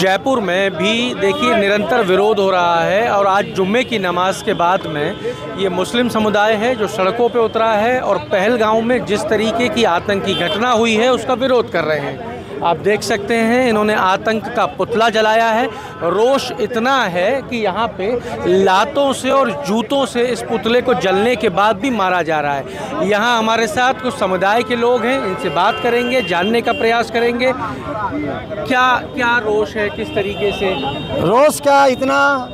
जयपुर में भी देखिए निरंतर विरोध हो रहा है और आज जुम्मे की नमाज के बाद में ये मुस्लिम समुदाय है जो सड़कों पे उतरा है और पहलगाम में जिस तरीके की आतंकी घटना हुई है उसका विरोध कर रहे हैं। आप देख सकते हैं इन्होंने आतंक का पुतला जलाया है। रोष इतना है कि यहाँ पे लातों से और जूतों से इस पुतले को जलने के बाद भी मारा जा रहा है। यहाँ हमारे साथ कुछ समुदाय के लोग हैं, इनसे बात करेंगे, जानने का प्रयास करेंगे क्या क्या रोष है, किस तरीके से रोष का इतना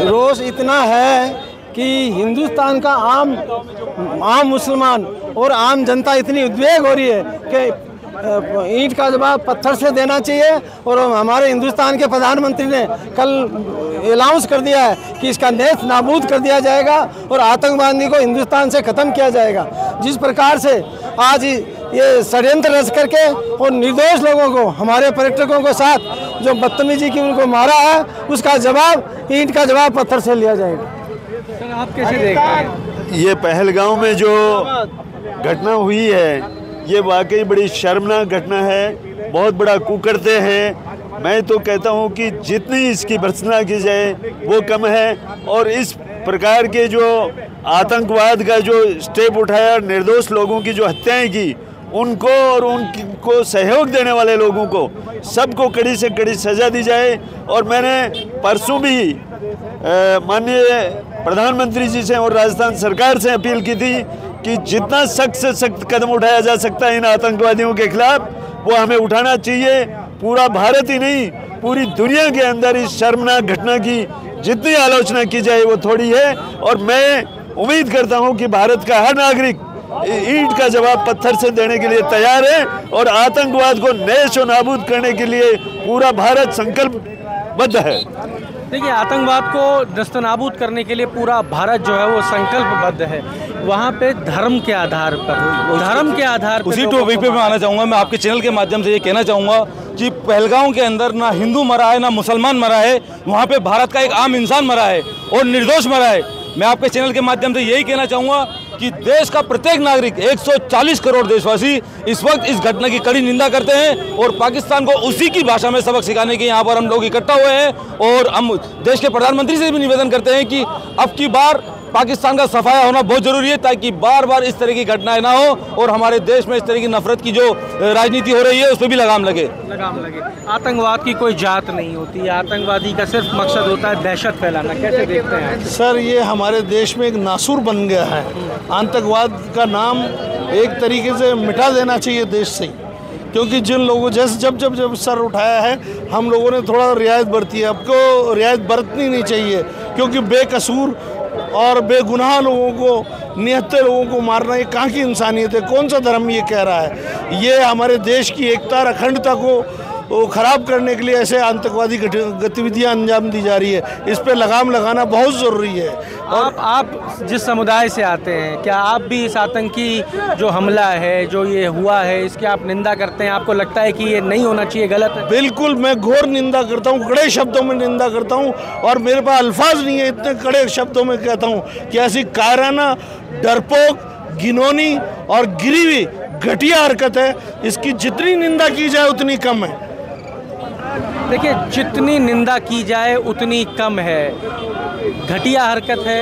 रोष इतना है कि हिंदुस्तान का आम मुसलमान और आम जनता इतनी उद्वेग हो रही है कि ईंट का जवाब पत्थर से देना चाहिए। और हमारे हिंदुस्तान के प्रधानमंत्री ने कल अनाउंस कर दिया है कि इसका नेस्त नाबूद कर दिया जाएगा और आतंकवादी को हिंदुस्तान से ख़त्म किया जाएगा। जिस प्रकार से आज ये षड्यंत्र रच करके और निर्दोष लोगों को, हमारे पर्यटकों के साथ जो बदतमीजी की उनको मारा है, उसका जवाब ईंट का जवाब पत्थर से लिया जाएगा। सर आप कैसे देख रहे हैं? ये पहलगाम में जो घटना हुई है ये वाकई बड़ी शर्मनाक घटना है, बहुत बड़ा कुकर्ते है। मैं तो कहता हूँ कि जितनी इसकी भर्त्सना की जाए वो कम है। और इस प्रकार के जो आतंकवाद का जो स्टेप उठाया, निर्दोष लोगों की जो हत्याएं की, उनको और उनको सहयोग देने वाले लोगों को सबको कड़ी से कड़ी सज़ा दी जाए। और मैंने परसों भी माननीय प्रधानमंत्री जी से और राजस्थान सरकार से अपील की थी कि जितना सख्त से सख्त कदम उठाया जा सकता है इन आतंकवादियों के खिलाफ वो हमें उठाना चाहिए। पूरा भारत ही नहीं, पूरी दुनिया के अंदर इस शर्मनाक घटना की जितनी आलोचना की जाए वो थोड़ी है। और मैं उम्मीद करता हूं कि भारत का हर नागरिक ईंट का जवाब पत्थर से देने के लिए तैयार है और आतंकवाद को नेस्तनाबूद नाबूद करने के लिए पूरा भारत संकल्पबद्ध है। देखिए, आतंकवाद को नेस्तनाबूद करने के लिए पूरा भारत जो है वो संकल्पबद्ध है। वहाँ पे धर्म के आधार पर उसी टॉपिक पे मैं आना चाहूँगा। मैं आपके चैनल के माध्यम से ये कहना चाहूँगा कि पहलगाम के अंदर ना हिंदू मरा है ना मुसलमान मरा है, वहाँ पे भारत का एक आम इंसान मरा है और निर्दोष मरा है। मैं आपके चैनल के माध्यम से यही कहना चाहूँगा कि देश का प्रत्येक नागरिक 140 करोड़ देशवासी इस वक्त इस घटना की कड़ी निंदा करते हैं और पाकिस्तान को उसी की भाषा में सबक सिखाने के यहाँ पर हम लोग इकट्ठा हुए हैं। और हम देश के प्रधानमंत्री से भी निवेदन करते हैं कि अब की बार पाकिस्तान का सफाया होना बहुत जरूरी है ताकि बार बार इस तरह की घटनाएं ना हो और हमारे देश में इस तरह की नफरत की जो राजनीति हो रही है उस पर भी लगाम लगे। आतंकवाद की कोई जात नहीं होती, आतंकवादी का सिर्फ मकसद होता है दहशत फैलाना। कैसे देखते हैं सर? ये हमारे देश में एक नासूर बन गया है। आतंकवाद का नाम एक तरीके से मिटा देना चाहिए देश से, क्योंकि जिन लोगों जैसे जब सर उठाया है हम लोगों ने थोड़ा रियायत बरती है। आपको रियायत बरतनी नहीं चाहिए, क्योंकि बेकसूर और बेगुनाह लोगों को, निहत्थे लोगों को मारना ये कहाँ की इंसानियत है? कौन सा धर्म ये कह रहा है? ये हमारे देश की एकता और अखंडता को ख़राब करने के लिए ऐसे आतंकवादी गतिविधियां अंजाम दी जा रही है। इस पे लगाम लगाना बहुत ज़रूरी है। और आप जिस समुदाय से आते हैं, क्या आप भी इस आतंकी जो हमला है, जो ये हुआ है, इसकी आप निंदा करते हैं? आपको लगता है कि ये नहीं होना चाहिए, गलत है? बिल्कुल, मैं घोर निंदा करता हूँ, कड़े शब्दों में निंदा करता हूँ और मेरे पास अल्फाज नहीं है, इतने कड़े शब्दों में कहता हूँ कि ऐसी कायराना, डरपोक, घिनौनी और गिरी हुई घटिया हरकत है। इसकी जितनी निंदा की जाए उतनी कम है। देखिए, जितनी निंदा की जाए उतनी कम है। घटिया हरकत है,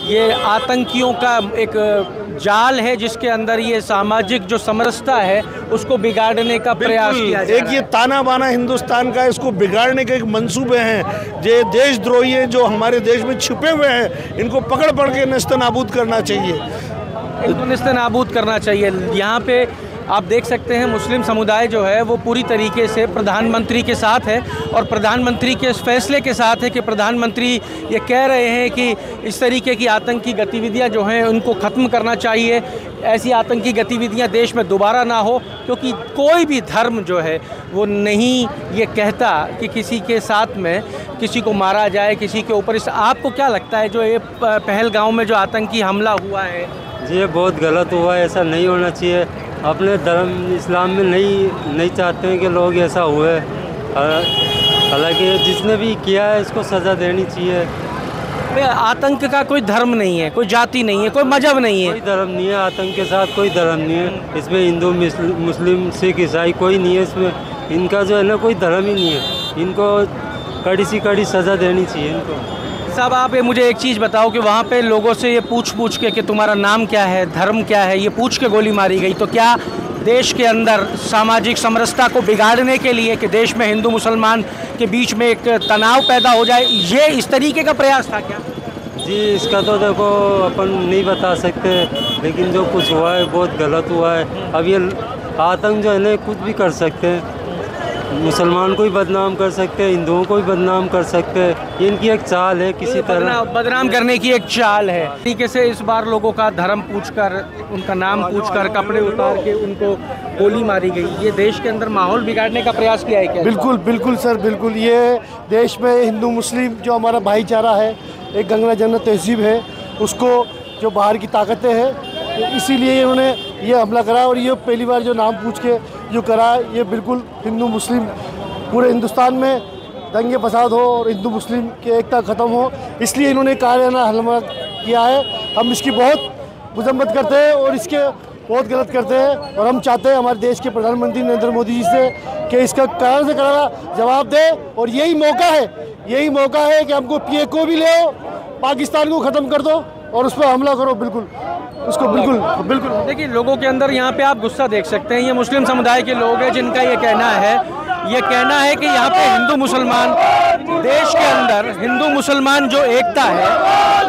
ये आतंकियों का एक जाल है जिसके अंदर ये सामाजिक जो समरसता है उसको बिगाड़ने का प्रयास किया जा रहा है। एक ये ताना बाना हिंदुस्तान का, इसको बिगाड़ने के एक मंसूबे हैं। ये देशद्रोही हैं जो हमारे देश में छुपे हुए हैं, इनको पकड़ के नेस्तनाबूद करना चाहिए। इनको नेस्तनाबूद करना चाहिए। यहाँ पे आप देख सकते हैं मुस्लिम समुदाय जो है वो पूरी तरीके से प्रधानमंत्री के साथ है और प्रधानमंत्री के इस फैसले के साथ है कि प्रधानमंत्री ये कह रहे हैं कि इस तरीके की आतंकी गतिविधियां जो हैं उनको ख़त्म करना चाहिए। ऐसी आतंकी गतिविधियां देश में दोबारा ना हो, क्योंकि कोई भी धर्म जो है वो नहीं ये कहता कि किसी के साथ में किसी को मारा जाए, किसी के ऊपर। इस आपको क्या लगता है जो ये पहलगाम में जो आतंकी हमला हुआ है? जी, ये बहुत गलत हुआ है, ऐसा नहीं होना चाहिए। अपने धर्म इस्लाम में नहीं चाहते हैं कि लोग ऐसा हुए। हालांकि जिसने भी किया है इसको सज़ा देनी चाहिए। पे आतंक का कोई धर्म नहीं है, कोई जाति नहीं है, कोई मजहब नहीं है। कोई धर्म नहीं है, आतंक के साथ कोई धर्म नहीं है। इसमें हिंदू मुस्लिम सिख ईसाई कोई नहीं है इसमें। इनका जो है ना कोई धर्म ही नहीं है। इनको कड़ी सी कड़ी सज़ा देनी चाहिए इनको। साहब आप ये मुझे एक चीज़ बताओ कि वहाँ पे लोगों से ये पूछ के कि तुम्हारा नाम क्या है, धर्म क्या है, ये पूछ के गोली मारी गई, तो क्या देश के अंदर सामाजिक समरसता को बिगाड़ने के लिए कि देश में हिंदू मुसलमान के बीच में एक तनाव पैदा हो जाए, ये इस तरीके का प्रयास था क्या? जी इसका तो देखो अपन नहीं बता सकते, लेकिन जो कुछ हुआ है बहुत गलत हुआ है। अब ये आतंक जो है ना कुछ भी कर सकते हैं, मुसलमान को भी बदनाम कर सकते हैं, हिंदुओं को भी बदनाम कर सकते हैं। ये इनकी एक चाल है, किसी तरह बदनाम करने की एक चाल है। तरीके से इस बार लोगों का धर्म पूछकर, उनका नाम पूछकर, कपड़े उतार के उनको गोली मारी गई। ये देश के अंदर माहौल बिगाड़ने का प्रयास किया है क्या? बिल्कुल बिल्कुल सर, बिल्कुल। ये देश में हिंदू मुस्लिम जो हमारा भाईचारा है, एक गंगा जमुना तहजीब है, उसको जो बाहर की ताकतें हैं, इसीलिए इन्होंने ये हमला करा। और ये पहली बार जो नाम पूछ के जो करा, ये बिल्कुल हिंदू मुस्लिम पूरे हिंदुस्तान में दंगे फसाद हो और हिंदू मुस्लिम की एकता ख़त्म हो, इसलिए इन्होंने कायराना हमला किया है। हम इसकी बहुत मजम्मत करते हैं और इसके बहुत गलत करते हैं। और हम चाहते हैं हमारे देश के प्रधानमंत्री नरेंद्र मोदी जी से कि इसका कड़ा से कड़ा जवाब दे। और यही मौका है कि हमको पीए को भी ले आओ, पाकिस्तान को ख़त्म कर दो और उस पर हमला करो। बिल्कुल उसको बिल्कुल। देखिए लोगों के अंदर यहाँ पे आप गुस्सा देख सकते हैं। ये मुस्लिम समुदाय के लोग हैं जिनका ये कहना है कि यहाँ पे हिंदू मुसलमान, देश के अंदर हिंदू मुसलमान जो एकता है,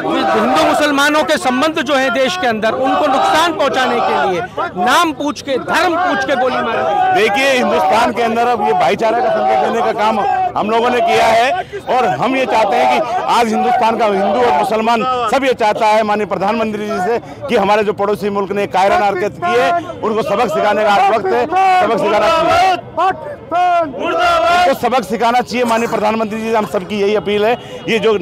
हिंदू मुसलमानों के संबंध जो है देश के अंदर, उनको नुकसान पहुंचाने के लिए नाम पूछ के, धर्म पूछ के गोली मारी। देखिए हिंदुस्तान के अंदर अब ये भाईचारा का संदेश देने का काम हम लोगों ने किया है और हम ये चाहते हैं कि आज हिंदुस्तान का हिंदू और मुसलमान सब ये चाहता है माननीय प्रधानमंत्री जी से कि हमारे जो पड़ोसी मुल्क ने कायराना हरकत की है उनको सबक सिखाने का वक्त है, सबक सिखाना चाहिए, उनको सबक सिखाना चाहिए। माननीय प्रधानमंत्री जी से हम सबकी यही अपील है, ये जो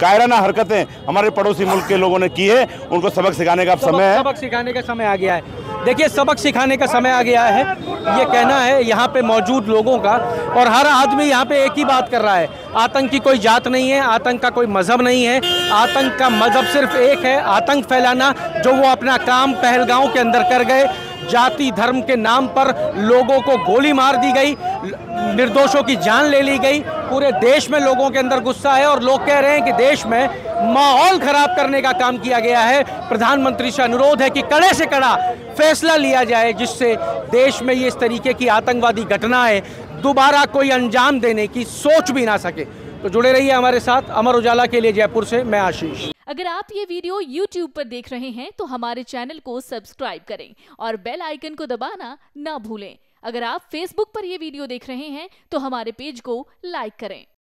कायराना हरकतें हमारे पड़ोसी मुल्क के लोगों ने की है उनको सबक सिखाने का समय है। सबक सिखाने का समय आ गया है। देखिए सबक सिखाने का समय आ गया है, ये कहना है यहाँ पे मौजूद लोगों का। और हर आदमी यहाँ पे एक ही बात कर रहा है, आतंक की कोई जात नहीं है, आतंक का कोई मजहब नहीं है, आतंक का मजहब सिर्फ एक है, आतंक फैलाना। जो वो अपना काम पहलगांव के अंदर कर गए, जाति धर्म के नाम पर लोगों को गोली मार दी गई, निर्दोषों की जान ले ली गई। पूरे देश में लोगों के अंदर गुस्सा है और लोग कह रहे हैं कि देश में माहौल खराब करने का काम किया गया है। प्रधानमंत्री से अनुरोध है कि कड़े से कड़ा फैसला लिया जाए जिससे देश में ये इस तरीके की आतंकवादी घटनाएं दोबारा कोई अंजाम देने की सोच भी ना सके। तो जुड़े रहिए हमारे साथ। अमर उजाला के लिए जयपुर से मैं आशीष। अगर आप ये वीडियो YouTube पर देख रहे हैं तो हमारे चैनल को सब्सक्राइब करें और बेल आइकन को दबाना ना भूलें। अगर आप Facebook पर ये वीडियो देख रहे हैं तो हमारे पेज को लाइक करें।